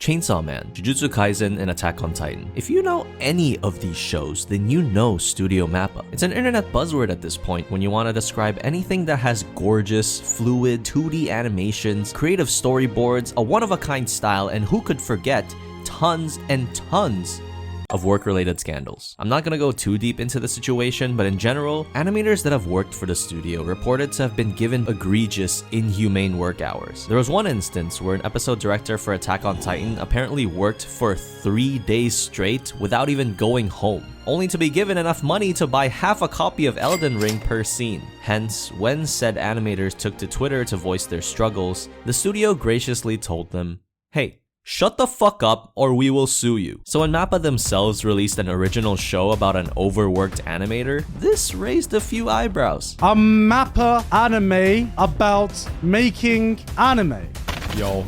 Chainsaw Man, Jujutsu Kaisen, and Attack on Titan. If you know any of these shows, then you know Studio Mappa. It's an internet buzzword at this point when you want to describe anything that has gorgeous, fluid, 2D animations, creative storyboards, a one-of-a-kind style, and who could forget tons and tons of work-related scandals. I'm not gonna go too deep into the situation, but in general, animators that have worked for the studio reported to have been given egregious, inhumane work hours. There was one instance where an episode director for Attack on Titan apparently worked for 3 days straight without even going home, only to be given enough money to buy half a copy of Elden Ring per scene. Hence, when said animators took to Twitter to voice their struggles, the studio graciously told them, "Hey, shut the fuck up or we will sue you." So when Mappa themselves released an original show about an overworked animator, this raised a few eyebrows. A Mappa anime about making anime. Yo.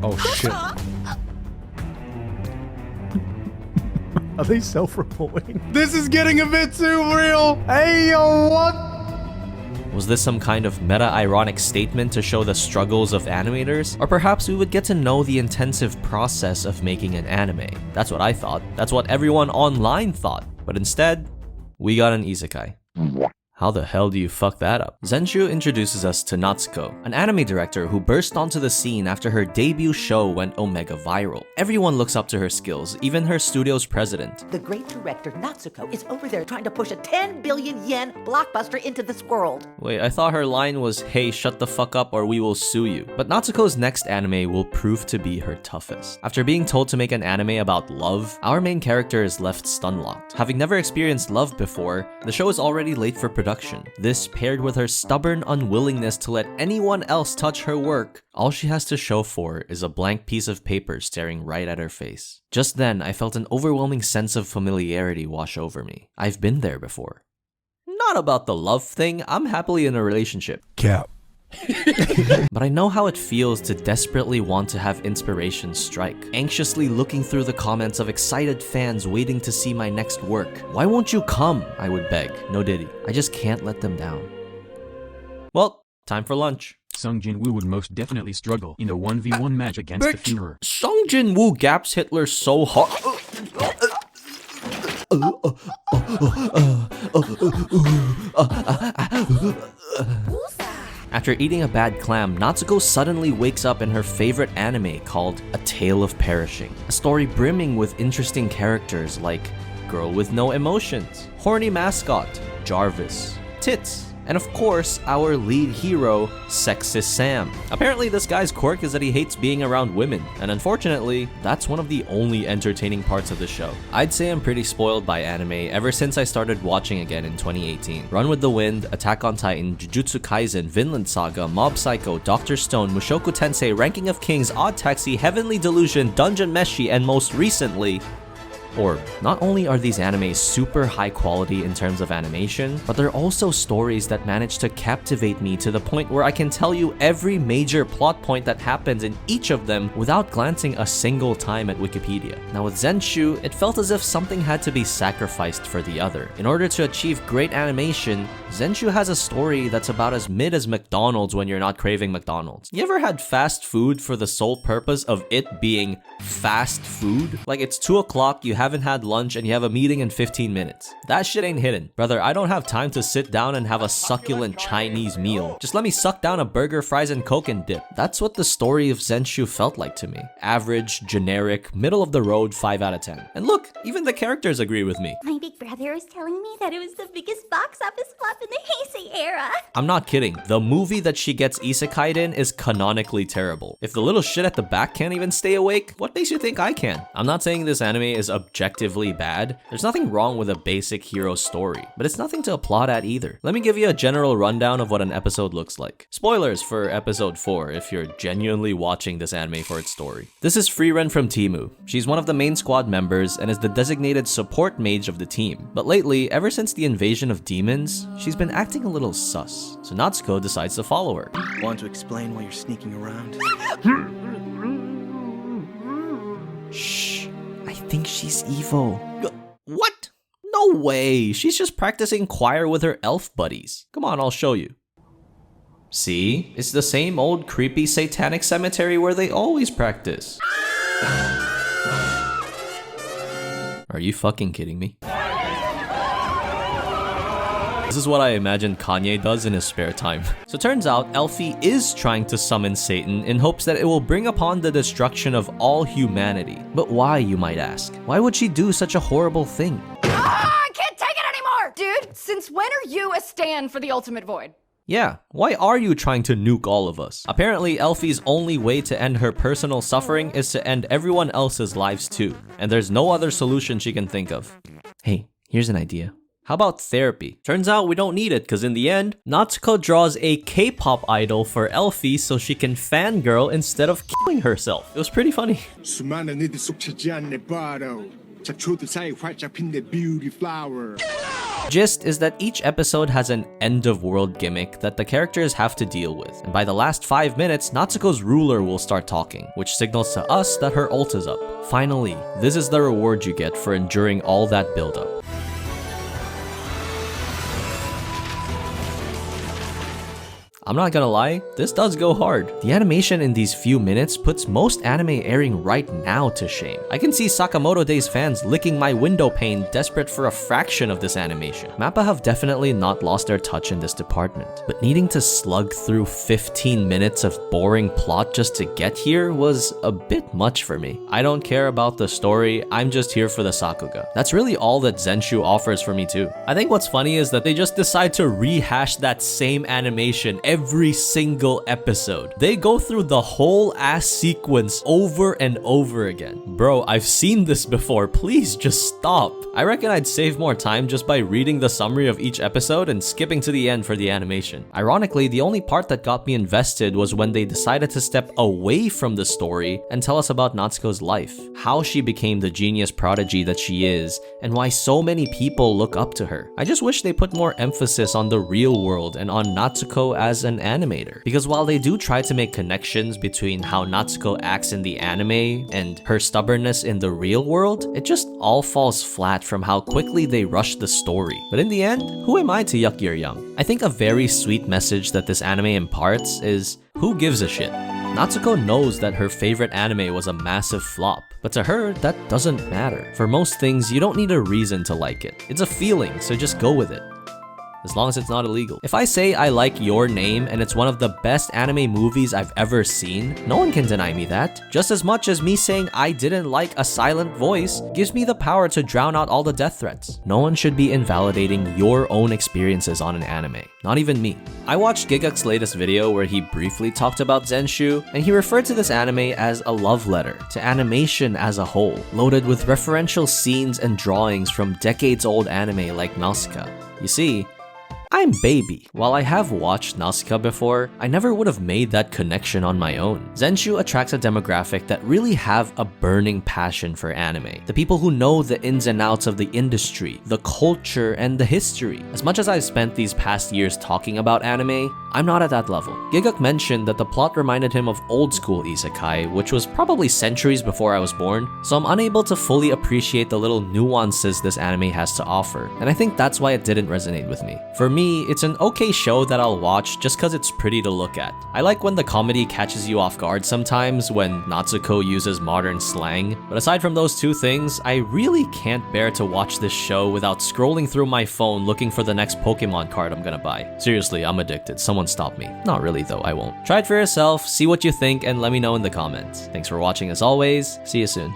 Oh shit. Are they self-reporting? This is getting a bit too real. Hey yo, what? Was this some kind of meta-ironic statement to show the struggles of animators? Or perhaps we would get to know the intensive process of making an anime. That's what I thought. That's what everyone online thought. But instead, we got an isekai. How the hell do you fuck that up? Zenshu introduces us to Natsuko, an anime director who burst onto the scene after her debut show went omega viral. Everyone looks up to her skills, even her studio's president. The great director Natsuko is over there trying to push a 10 billion yen blockbuster into this world. Wait, I thought her line was, "Hey, shut the fuck up or we will sue you." But Natsuko's next anime will prove to be her toughest. After being told to make an anime about love, our main character is left stun-locked. Having never experienced love before, the show is already late for production. This, paired with her stubborn unwillingness to let anyone else touch her work, all she has to show for is a blank piece of paper staring right at her face. Just then, I felt an overwhelming sense of familiarity wash over me. I've been there before. Not about the love thing, I'm happily in a relationship. Cap. But I know how it feels to desperately want to have inspiration strike, anxiously looking through the comments of excited fans waiting to see my next work. Why won't you come? I would beg. No diddy. I just can't let them down. Well, time for lunch. Sung Jin-woo would most definitely struggle in a 1v1 match against the Führer. Sung Jin-woo gaps Hitler so hard. After eating a bad clam, Natsuko suddenly wakes up in her favorite anime called A Tale of Perishing. A story brimming with interesting characters like Girl with No Emotions, Horny Mascot, Jarvis, Tits, and of course, our lead hero, Sexist Sam. Apparently this guy's quirk is that he hates being around women, and unfortunately, that's one of the only entertaining parts of the show. I'd say I'm pretty spoiled by anime ever since I started watching again in 2018. Run with the Wind, Attack on Titan, Jujutsu Kaisen, Vinland Saga, Mob Psycho, Dr. Stone, Mushoku Tensei, Ranking of Kings, Odd Taxi, Heavenly Delusion, Dungeon Meshi, and most recently, not only are these animes super high quality in terms of animation, but they're also stories that manage to captivate me to the point where I can tell you every major plot point that happens in each of them without glancing a single time at Wikipedia. Now with Zenshu, it felt as if something had to be sacrificed for the other. In order to achieve great animation, Zenshu has a story that's about as mid as McDonald's when you're not craving McDonald's. You ever had fast food for the sole purpose of it being fast food? Like it's 2 o'clock, you haven't had lunch, and you have a meeting in 15 minutes. That shit ain't hidden. Brother, I don't have time to sit down and have a succulent Chinese meal. Just let me suck down a burger, fries, and Coke and dip. That's what the story of Zenshu felt like to me. Average, generic, middle of the road, 5 out of 10. And look, even the characters agree with me. My big brother was telling me that it was the biggest box office flop in the Heisei era. I'm not kidding. The movie that she gets isekai'd in is canonically terrible. If the little shit at the back can't even stay awake, what makes you think I can? I'm not saying this anime is objectively bad. There's nothing wrong with a basic hero story, but it's nothing to applaud at either. Let me give you a general rundown of what an episode looks like. Spoilers for episode 4 if you're genuinely watching this anime for its story. This is Freeren from Timu. She's one of the main squad members and is the designated support mage of the team. But lately, ever since the invasion of demons, she's been acting a little sus. So Natsuko decides to follow her. Want to explain why you're sneaking around? Shh, I think she's evil. What? No way, she's just practicing choir with her elf buddies. Come on, I'll show you. See? It's the same old creepy satanic cemetery where they always practice. Are you fucking kidding me? This is what I imagine Kanye does in his spare time. So turns out Elfie is trying to summon Satan in hopes that it will bring upon the destruction of all humanity. But why, you might ask? Why would she do such a horrible thing? I can't take it anymore! Dude, since when are you a stan for the ultimate void? Yeah, why are you trying to nuke all of us? Apparently, Elfie's only way to end her personal suffering is to end everyone else's lives too. And there's no other solution she can think of. Hey, here's an idea. How about therapy? Turns out we don't need it, because in the end, Natsuko draws a K-pop idol for Elfie so she can fangirl instead of killing herself. It was pretty funny. 수많은 이들 속 차지한 내 바로 잡초들 사이 활짝 핀 내 beauty flower. Gist is that each episode has an end-of-world gimmick that the characters have to deal with, and by the last 5 minutes, Natsuko's ruler will start talking, which signals to us that her ult is up. Finally, this is the reward you get for enduring all that build-up. I'm not gonna lie, this does go hard. The animation in these few minutes puts most anime airing right now to shame. I can see Sakamoto Days fans licking my window pane desperate for a fraction of this animation. Mappa have definitely not lost their touch in this department, but needing to slug through 15 minutes of boring plot just to get here was a bit much for me. I don't care about the story, I'm just here for the Sakuga. That's really all that Zenshu offers for me too. I think what's funny is that they just decide to rehash that same animation every single episode. They go through the whole ass sequence over and over again. Bro, I've seen this before. Please just stop. I reckon I'd save more time just by reading the summary of each episode and skipping to the end for the animation. Ironically, the only part that got me invested was when they decided to step away from the story and tell us about Natsuko's life, how she became the genius prodigy that she is, and why so many people look up to her. I just wish they put more emphasis on the real world and on Natsuko as an animator. Because while they do try to make connections between how Natsuko acts in the anime and her stubbornness in the real world, it just all falls flat from how quickly they rush the story. But in the end, who am I to yuck your yum? I think a very sweet message that this anime imparts is, who gives a shit? Natsuko knows that her favorite anime was a massive flop, but to her, that doesn't matter. For most things, you don't need a reason to like it. It's a feeling, so just go with it. As long as it's not illegal. If I say I like Your Name and it's one of the best anime movies I've ever seen, no one can deny me that. Just as much as me saying I didn't like A Silent Voice gives me the power to drown out all the death threats. No one should be invalidating your own experiences on an anime. Not even me. I watched Gigak's latest video where he briefly talked about Zenshu, and he referred to this anime as a love letter to animation as a whole, loaded with referential scenes and drawings from decades-old anime like Nausicaa. You see, I'm baby. While I have watched Nausicaa before, I never would have made that connection on my own. Zenshu attracts a demographic that really have a burning passion for anime. The people who know the ins and outs of the industry, the culture, and the history. As much as I've spent these past years talking about anime, I'm not at that level. Gigak mentioned that the plot reminded him of old school Isekai, which was probably centuries before I was born, so I'm unable to fully appreciate the little nuances this anime has to offer, and I think that's why it didn't resonate with me. For me, it's an okay show that I'll watch just cause it's pretty to look at. I like when the comedy catches you off guard sometimes, when Natsuko uses modern slang, but aside from those two things, I really can't bear to watch this show without scrolling through my phone looking for the next Pokemon card I'm gonna buy. Seriously, I'm addicted. Someone stop me. Not really though, I won't. Try it for yourself, see what you think, and let me know in the comments. Thanks for watching as always. See you soon.